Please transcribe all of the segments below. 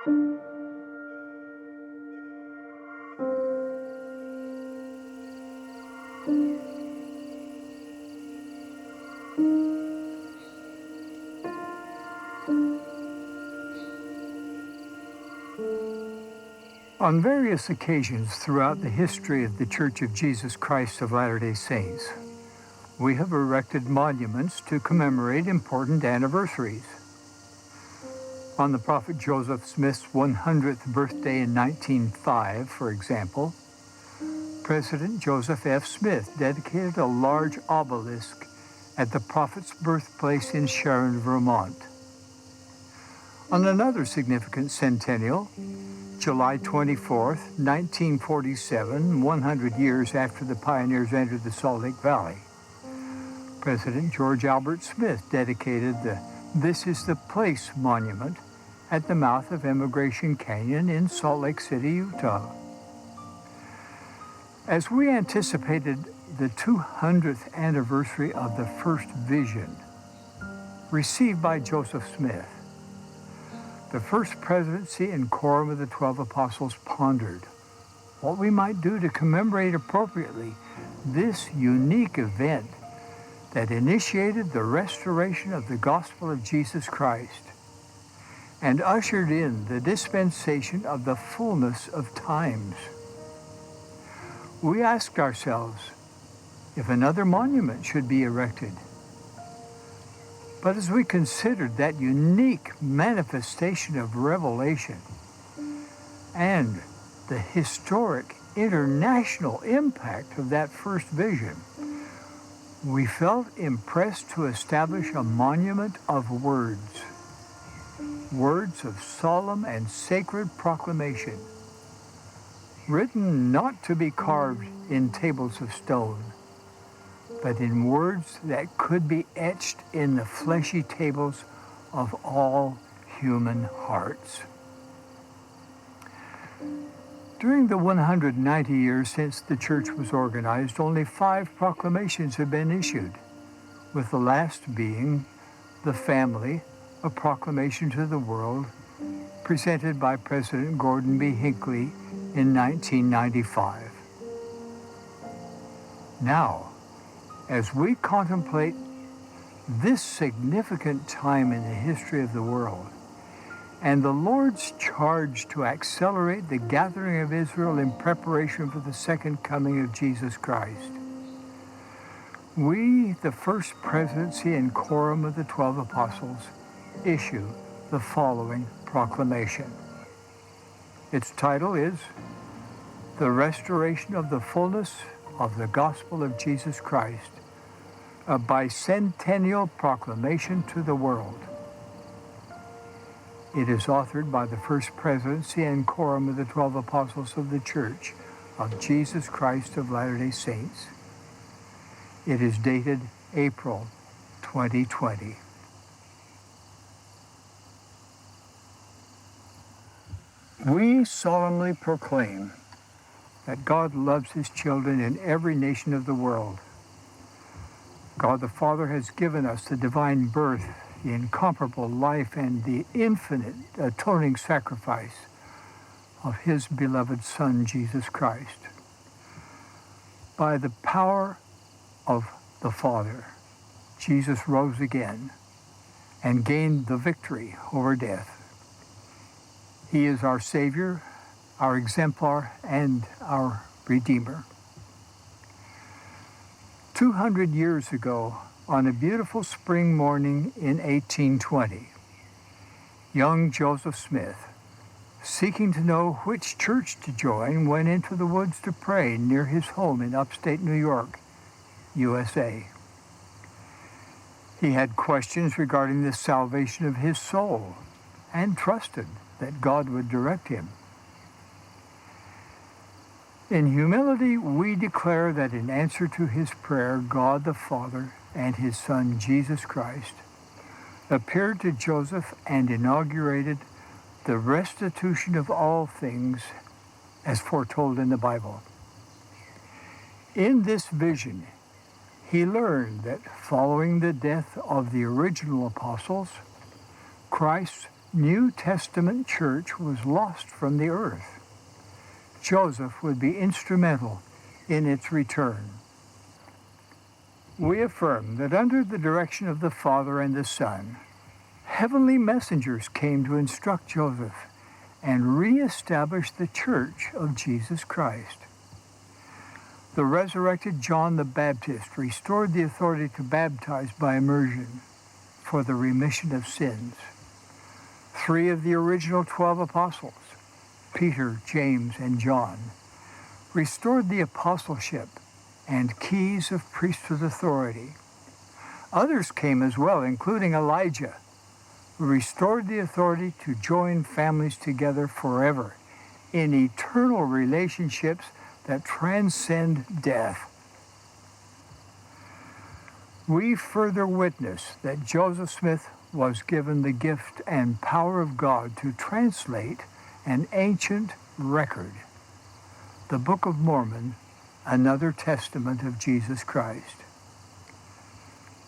On various occasions throughout the history of the Church of Jesus Christ of Latter-day Saints, we have erected monuments to commemorate important anniversaries. On the Prophet Joseph Smith's 100th birthday in 1905, for example, President Joseph F. Smith dedicated a large obelisk at the Prophet's birthplace in Sharon, Vermont. On another significant centennial, July 24th, 1947, 100 years after the pioneers entered the Salt Lake Valley, President George Albert Smith dedicated the This Is the Place monument at the mouth of Emigration Canyon in Salt Lake City, Utah. As we anticipated the 200th anniversary of the first vision received by Joseph Smith, the First Presidency and Quorum of the 12 Apostles pondered what we might do to commemorate appropriately this unique event that initiated the restoration of the gospel of Jesus Christ and ushered in the dispensation of the fullness of times. We asked ourselves if another monument should be erected. But as we considered that unique manifestation of revelation and the historic international impact of that first vision, we felt impressed to establish a monument of words of solemn and sacred proclamation, written not to be carved in tables of stone, but in words that could be etched in the fleshy tables of all human hearts. During the 190 years since the church was organized, only 5 proclamations have been issued, with the last being the Family, a proclamation to the world, presented by President Gordon B. Hinckley in 1995. Now, as we contemplate this significant time in the history of the world and the Lord's charge to accelerate the gathering of Israel in preparation for the second coming of Jesus Christ, we, the First Presidency and Quorum of the 12 Apostles, issue the following proclamation. Its title is The Restoration of the Fullness of the Gospel of Jesus Christ, a bicentennial proclamation to the world. It is authored by the First Presidency and Quorum of the 12 Apostles of the Church of Jesus Christ of Latter-day Saints. It is dated April 2020. We solemnly proclaim that God loves His children in every nation of the world. God the Father has given us the divine birth, the incomparable life, and the infinite atoning sacrifice of His beloved Son, Jesus Christ. By the power of the Father, Jesus rose again and gained the victory over death. He is our Savior, our exemplar, and our Redeemer. 200 years ago, on a beautiful spring morning in 1820, young Joseph Smith, seeking to know which church to join, went into the woods to pray near his home in upstate New York, USA. He had questions regarding the salvation of his soul and trusted that God would direct him. In humility, we declare that in answer to his prayer, God the Father and His Son, Jesus Christ, appeared to Joseph and inaugurated the restitution of all things as foretold in the Bible. In this vision, he learned that following the death of the original apostles, Christ New Testament church was lost from the earth. Joseph would be instrumental in its return. We affirm that under the direction of the Father and the Son, heavenly messengers came to instruct Joseph and reestablish the church of Jesus Christ. The resurrected John the Baptist restored the authority to baptize by immersion for the remission of sins. 3 of the original 12 apostles, Peter, James, and John, restored the apostleship and keys of priesthood authority. Others came as well, including Elijah, who restored the authority to join families together forever in eternal relationships that transcend death. We further witness that Joseph Smith was given the gift and power of God to translate an ancient record, the Book of Mormon, another testament of Jesus Christ.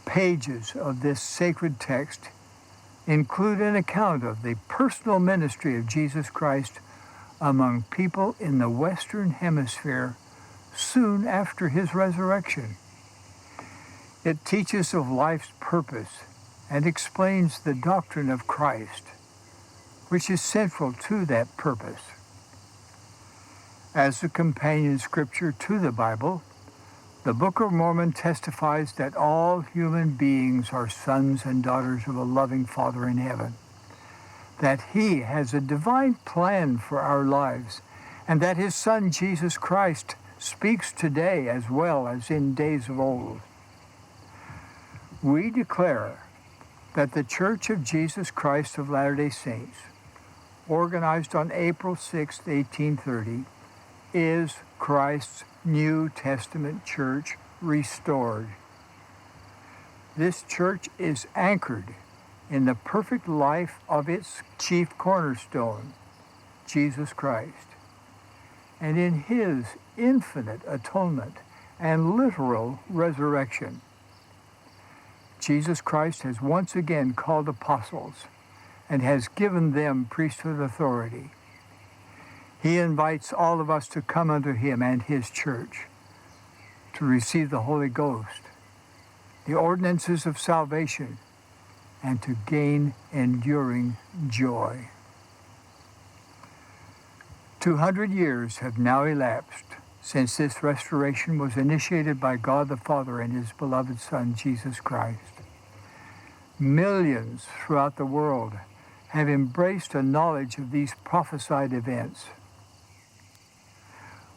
Pages of this sacred text include an account of the personal ministry of Jesus Christ among people in the Western Hemisphere soon after his resurrection. It teaches of life's purpose and explains the doctrine of Christ, which is central to that purpose. As a companion scripture to the Bible, the Book of Mormon testifies that all human beings are sons and daughters of a loving Father in heaven, that he has a divine plan for our lives, and that his Son, Jesus Christ, speaks today as well as in days of old. We declare that the Church of Jesus Christ of Latter-day Saints, organized on April 6, 1830, is Christ's New Testament church restored. This church is anchored in the perfect life of its chief cornerstone, Jesus Christ, and in his infinite atonement and literal resurrection. Jesus Christ has once again called apostles and has given them priesthood authority. He invites all of us to come unto him and his church to receive the Holy Ghost, the ordinances of salvation, and to gain enduring joy. 200 years have now elapsed since this restoration was initiated by God the Father and his beloved Son, Jesus Christ. Millions throughout the world have embraced a knowledge of these prophesied events.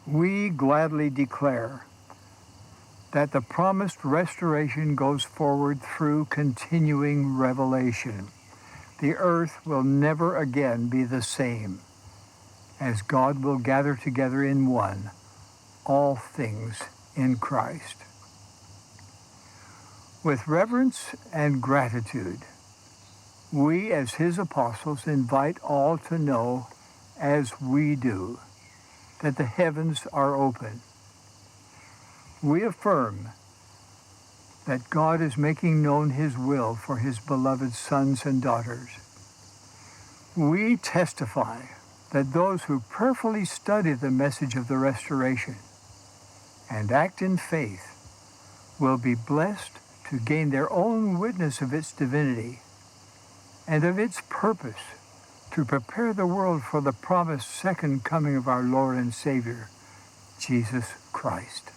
We gladly declare that the promised restoration goes forward through continuing revelation. The earth will never again be the same, as God will gather together in one all things in Christ. With reverence and gratitude, we as his apostles invite all to know, as we do, that the heavens are open. We affirm that God is making known his will for his beloved sons and daughters. We testify that those who prayerfully study the message of the restoration and act in faith will be blessed to gain their own witness of its divinity and of its purpose to prepare the world for the promised second coming of our Lord and Savior, Jesus Christ.